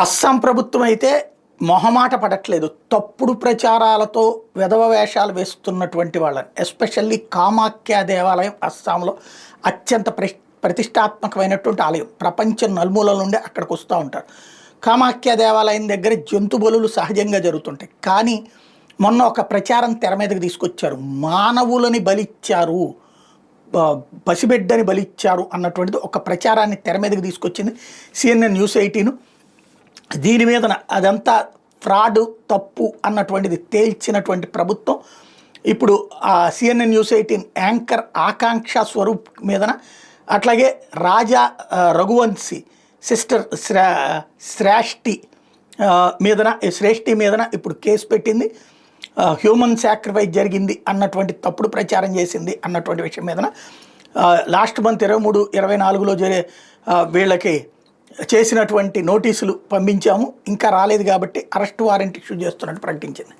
అస్సాం ప్రభుత్వం అయితే మొహమాట పడట్లేదు. తప్పుడు ప్రచారాలతో వెధవ వేషాలు వేస్తున్నటువంటి వాళ్ళని, ఎస్పెషల్లీ కామాఖ్య దేవాలయం అస్సాంలో అత్యంత ప్రతిష్టాత్మకమైనటువంటి ఆలయం. ప్రపంచం నలుమూలల నుండి అక్కడికి వస్తూ ఉంటారు. కామాఖ్య దేవాలయం దగ్గర జంతు బలులు సహజంగా జరుగుతుంటాయి. కానీ మొన్న ఒక ప్రచారం తెర మీదకి తీసుకొచ్చారు. మానవులని బలిచ్చారు, పసిబిడ్డని బలిచ్చారు అన్నటువంటిది ఒక ప్రచారాన్ని తెర మీదకి తీసుకొచ్చింది CNN News 18. దీని మీద అదంతా ఫ్రాడ్, తప్పు అన్నటువంటిది తేల్చినటువంటి ప్రభుత్వం ఇప్పుడు CNN News 18 యాంకర్ ఆకాంక్ష స్వరూప్ మీదన, అట్లాగే రాజా రఘువంశీ సిస్టర్ శ్రేష్ఠి మీదన ఇప్పుడు కేసు పెట్టింది. హ్యూమన్ సాక్రిఫైస్ జరిగింది అన్నటువంటి తప్పుడు ప్రచారం చేసింది అన్నటువంటి విషయం మీదన లాస్ట్ మంత్ 23-24లో వీళ్ళకి చేసినటువంటి నోటీసులు పంపించాము. ఇంకా రాలేదు కాబట్టి అరెస్ట్ వారెంట్ ఇష్యూ చేస్తున్నట్టు ప్రకటించింది.